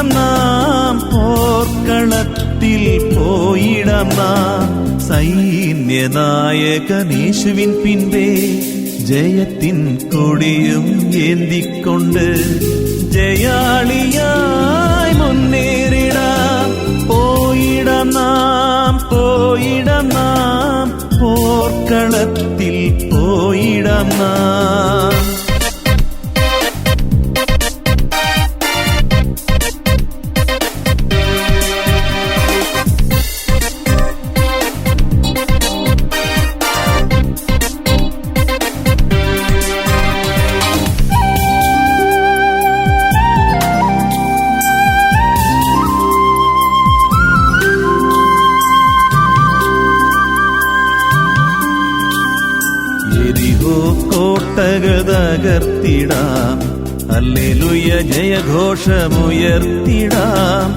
നാം പോർക്കളത്തിൽ പോയിടം നാം സൈന്യനായകനേശുവിൻ പിൻപേ ജയത്തിൻ കൊടിയും ഏന്തിക്കൊണ്ട് ജയാളിയായി മുന്നേറിടാം പോയിടം പോയിടം നാം പോർക്കളത്തിൽ പോയിടം നാം. കോട്ടകൾ തകർത്തിടാം, ഹല്ലേലൂയ ജയഘോഷമുയർത്തിടാം.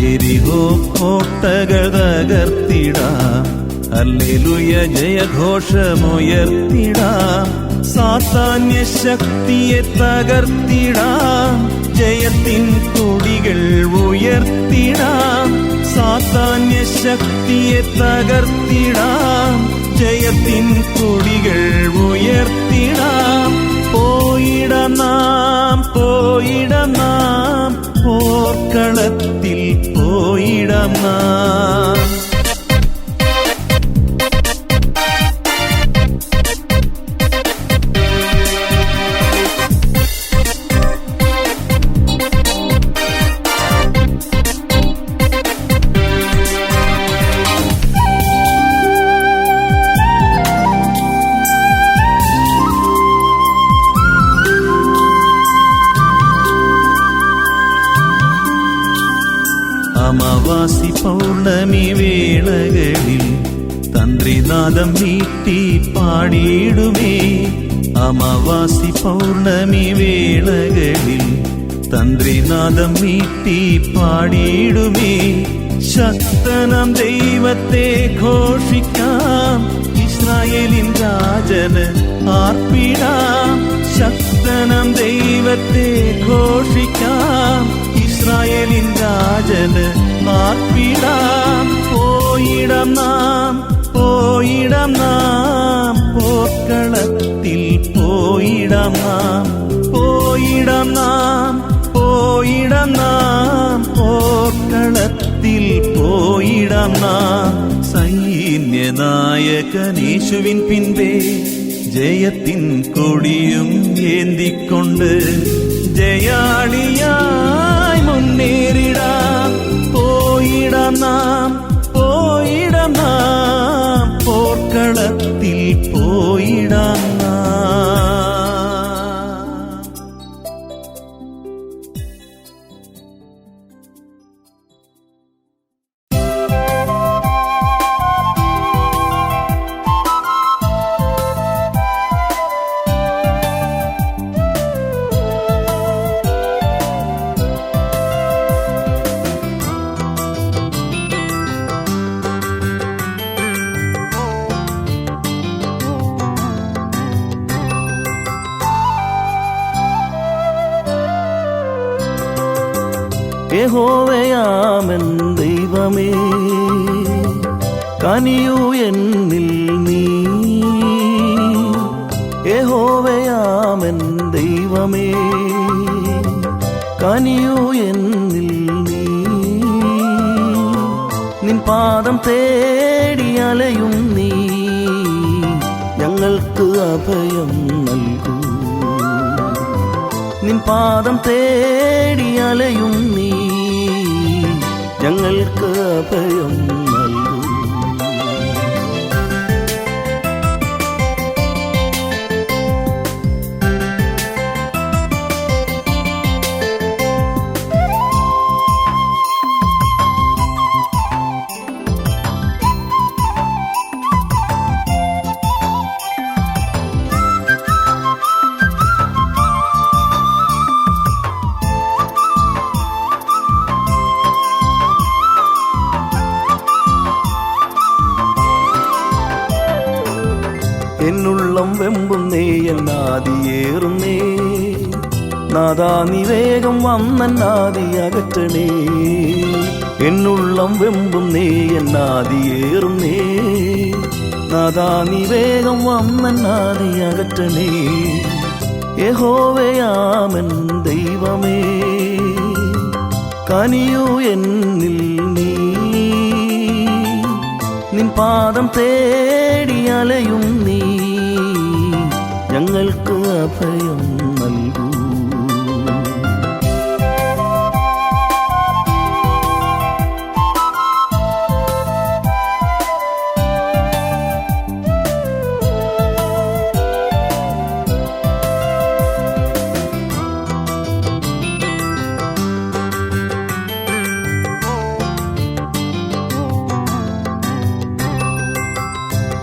യെരിഹോ കോട്ടകൾ തകർത്തിടാം, ഹല്ലേലൂയ ജയഘോഷമുയർത്തിടാം. സാത്താന്യ ശക്തിയെ തകർത്തിടാം, ജയത്തിൻ കൊടികൾ ഉയർത്തിടാം. സാത്താന്യ ശക്തിയെ തകർത്തിടാം, ജയത്തിൻ കൊടികൾ ഉയർത്തിടാം. പോയിടം നാം പോർക്കളത്തിൽ പോയിടം നാം. അമാവാസി പൗർണമി വേളകളിൽ തന്ത്രിനാദം നീട്ടി പാടിയിടുമേ. അമാവാസി പൗർണമി വേളകളിൽ തന്ത്രിനാദം നീട്ടി പാടിയിടുമേ. ശക്തനാം ദൈവത്തെ ഘോഷിക്കാം, ഇസ്രായേലിൻ രാജന് ആർപ്പിടാം. ശക്തനാം ദൈവത്തെ ഘോഷിക്കാം, ഇസ്രായേലിൻ രാജന് ആർപ്പിടാം. പോയിടം നാം പോർക്കളത്തിൽ പോയിടം നാം. പോയിടം നാം പോർക്കളത്തിൽ പോയിടം നാം. സൈന്യനായകനേശുവിൻ പിൻപേ ജയത്തിൻ കൊടിയും ഏന്തിക്കൊണ്ട് ജയാളിയായി മുന്നേറിടാം. പോയിടം നാം പോർക്കളത്തിൽ പോയിടം നാം. യഹോവയാമൻ ദൈവമേ, കനിയൂ എന്നിൽ നീ. യഹോവയാമൻ ദൈവമേ, കനിയൂ എന്നിൽ നീ. നിൻ പാദം തേടി അലയും നീ, ഞങ്ങൾക്ക് അഭയം നൽകൂ. നിൻ പാദം തേടി അലയും നീ, ഞങ്ങൾക്ക് അഭയം നൽകൂ. എന്നുള്ളം വെമ്പുന്നേ, എന്നാദിയേറുന്നേ. നാദാ നീ വേഗം വന്നാദി അകറ്റണേ. എന്നുള്ളം വെമ്പുന്നേ, എന്നാദിയേറുന്നേ. നാദാ നീ വേഗം വന്നാദി അകറ്റണേ. യഹോവയാമൻ ദൈവമേ, കനിയൂ എന്നിൽ നീ. പാദം തേടി അലയും നീ, ഞങ്ങൾക്ക് അഭയം നൽകൂ.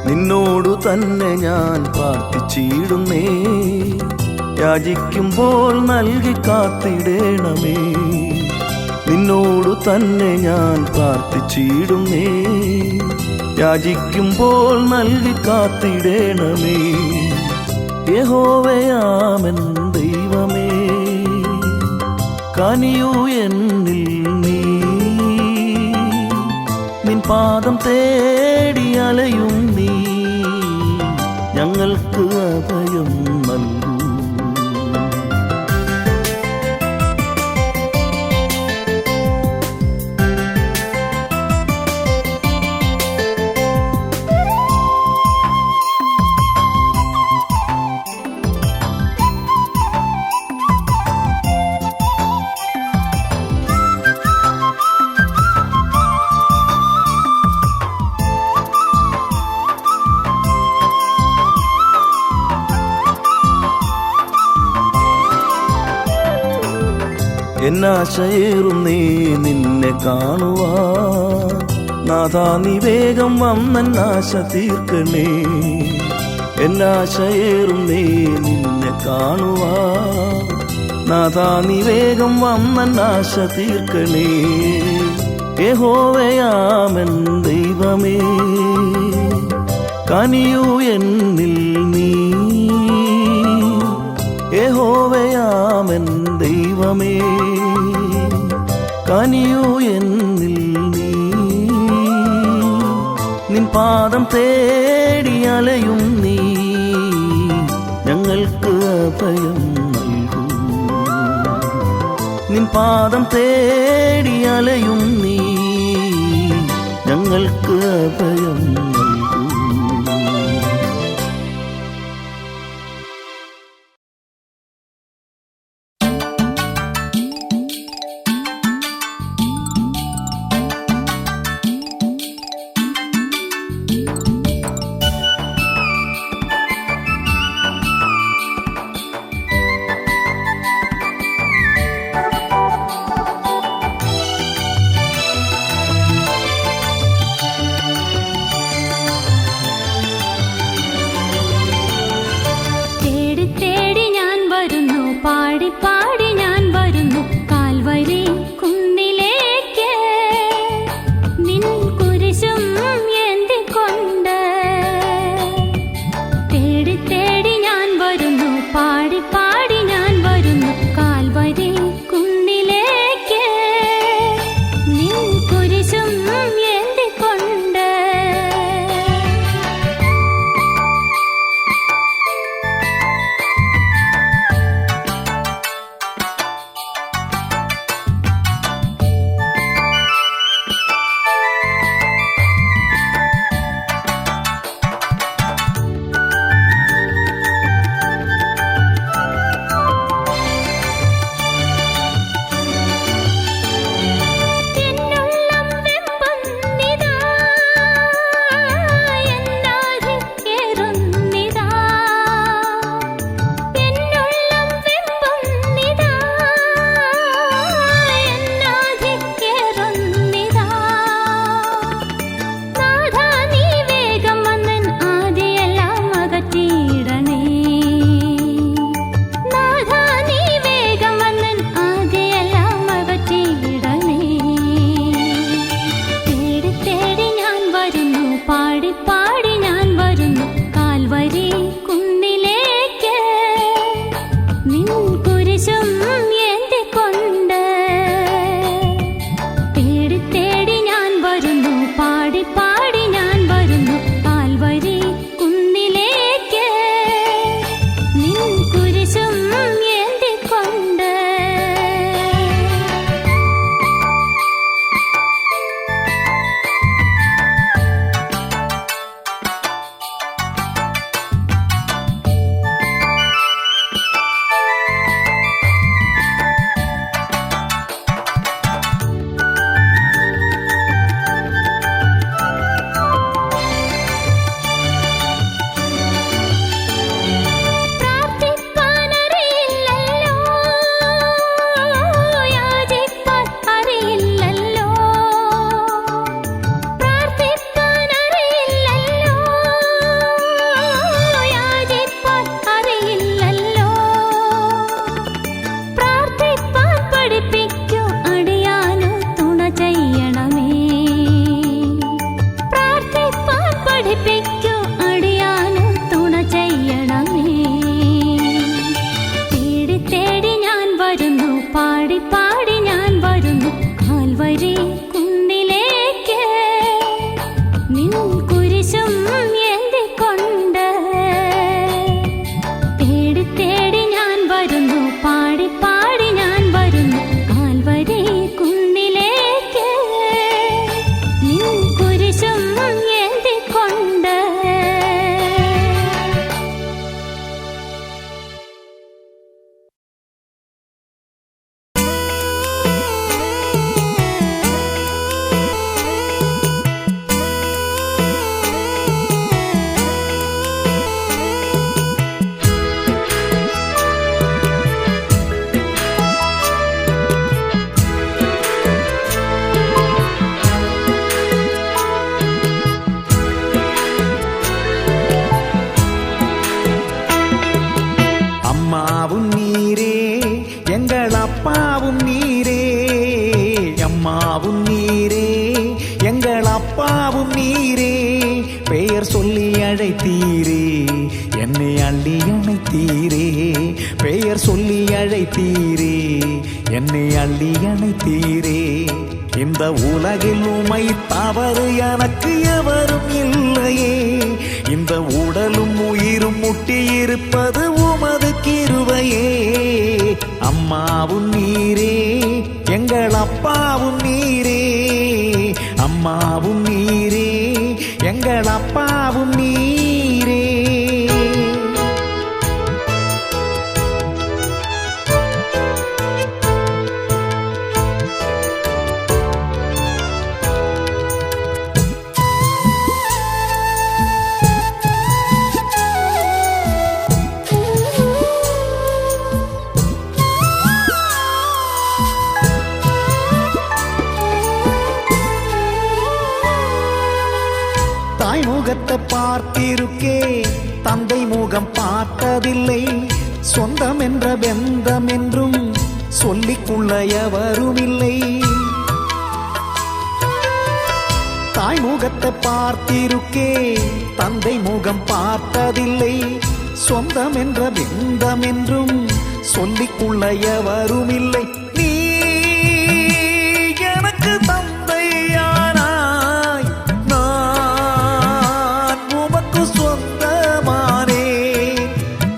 നിന്നോടു തന്നെ ഞാൻ പ്രാർത്ഥിച്ചിടുന്നേ, യാചിക്കുമ്പോൾ നൽകി കാത്തിടേണമേ. നിന്നോടു തന്നെ ഞാൻ പ്രാർത്ഥിച്ചിടുന്നേ, യാചിക്കുമ്പോൾ നൽകി കാത്തിടേണമേ. യഹോവയാമൻ ദൈവമേ, കനിയൂ എന്നിൽ നീ. നിൻ പാദം തേടി അലയും നീ, ഞങ്ങൾക്ക് അഭയം നൽകൂ. എന്നാശയേറുന്നേ നിന്നെ കാണുവാൻ, നാഥാ നീ വേഗം വന്നാശ തീർക്കണേ. എന്നാശയേറുന്നേ നിന്നെ കാണുവാൻ, നാഥാ നീ വേഗം വന്നാശ തീർക്കണേ. യഹോവയാമൻ ദൈവമേ, കനിയൂ എന്നിൽ നീ. യഹോവയാമൻ ദൈവമേ, കനിയൂ എന്നിൽ നീ. നിൻ പാദം തേടി അലയും നീ, ഞങ്ങൾക്ക് അഭയം നൽകൂ. നിൻ പാദം തേടി അലയും നീ, ഞങ്ങൾക്ക് അഭയം നൽകൂ. നിൻ കുരിശും ഏന്തിക്കൊണ്ട് തേടി തേടി ഞാൻ വരുന്നു, പാടി പാടി ഞാൻ വരുന്നു കാൽവരി കുന്നിലേക്ക്. നിൻ കുരിശും ഏന്തിക്കൊണ്ട്. அம்மாவும் நீரே எங்கள் அப்பாவும் நீரே, அம்மாவும் நீரே எங்கள் அப்பாவும் நீரே. பெயர் சொல்லி அழைத்தீரே, என்னை அள்ளி அணைத்தீரே. பெயர் சொல்லி அழைத்தீரே, என்னை அள்ளி அணைத்தீரே. இந்த உலகில் உமை தவறு எனக்கு எவரும் இல்லையே. இந்த உடலும் உயிரும் முட்டியிருப்பது உமது கிருபையே. அம்மாவும் நீரே எங்கள் அப்பாவும் நீரே, அம்மாவும் நீரே எங்கள் அப்பாவும் நீரே. தாய் முகத்தை பார்த்திருக்கே, தந்தை முகம் பார்த்ததில்லை. சொந்தம் என்ற பெந்தம் என்றும் சொல்லிக்கொள்ள எவரும் இல்லை. தாய் முகத்தை பார்த்திருக்கே, தந்தை முகம் பார்த்ததில்லை. சொந்தம் என்ற பெந்தம் என்றும் சொல்லிக்கொள்ள எவரும் இல்லை. நீ எனக்கு தந்தையானாய், நான் உமக்கு சொந்தமானே.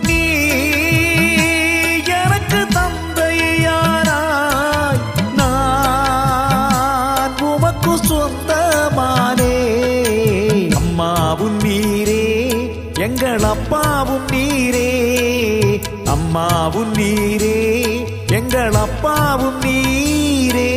நீ எனக்கு தந்தையானாய், நான் உமக்கு சொந்தமானே. அம்மாவும் நீரே எங்கள் அப்பாவும் நீரே, அம்மாவும் நீரே எங்கள் அப்பாவும் நீரே.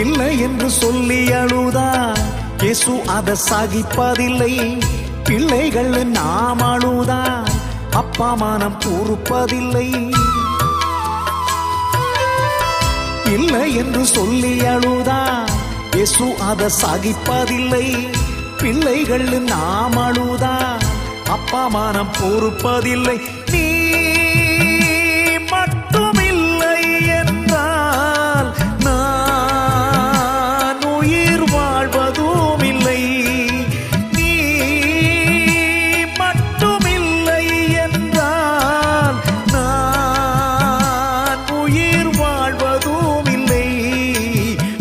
இல்லை என்று சொல்லி அழுதா இயேசு அதை சகிப்பதில்லை. பிள்ளைகள் நாம் அழுதா அப்பா மனம் பொறுப்பதில்லை. இல்லை என்று சொல்லி அழுதா இயேசு அதை சகிப்பதில்லை. பிள்ளைகள் நாம் அழுதா அப்பா மனம் பொறுப்பதில்லை. நீ மட்டுமில்லை என்றால் நான் உயிர் வாழ்வதும் இல்லை. நீ மட்டுமில்லை என்றால் நான் உயிர் வாழ்வதும் இல்லை.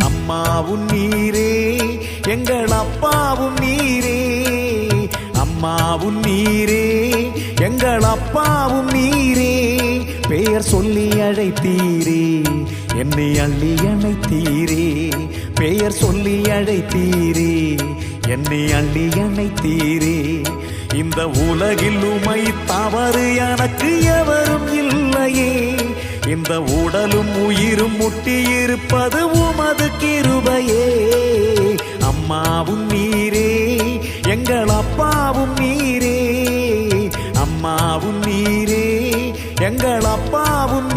அம்மாவும் நீரே எங்கள் அப்பாவும் நீரே, அம்மாவும் நீரே எங்கள் அப்பாவும் நீரே. பெயர் சொல்லி அழைத்தீரே, என்னை அள்ளி அணைத்தீரே. பெயர் சொல்லி அழைத்தீரே, என்னை அள்ளி அணைத்தீரே. இந்த உலகில் உமை தவறு எனக்கு எவரும் இல்லையே. இந்த உடலும் உயிரும் முட்டியிருப்பது உமது கிருபையே. அம்மாவும் நீரே எங்கள் அப்பாவும் நீரே, அம்மாவும் நீரே எங்கள் அப்பாவும்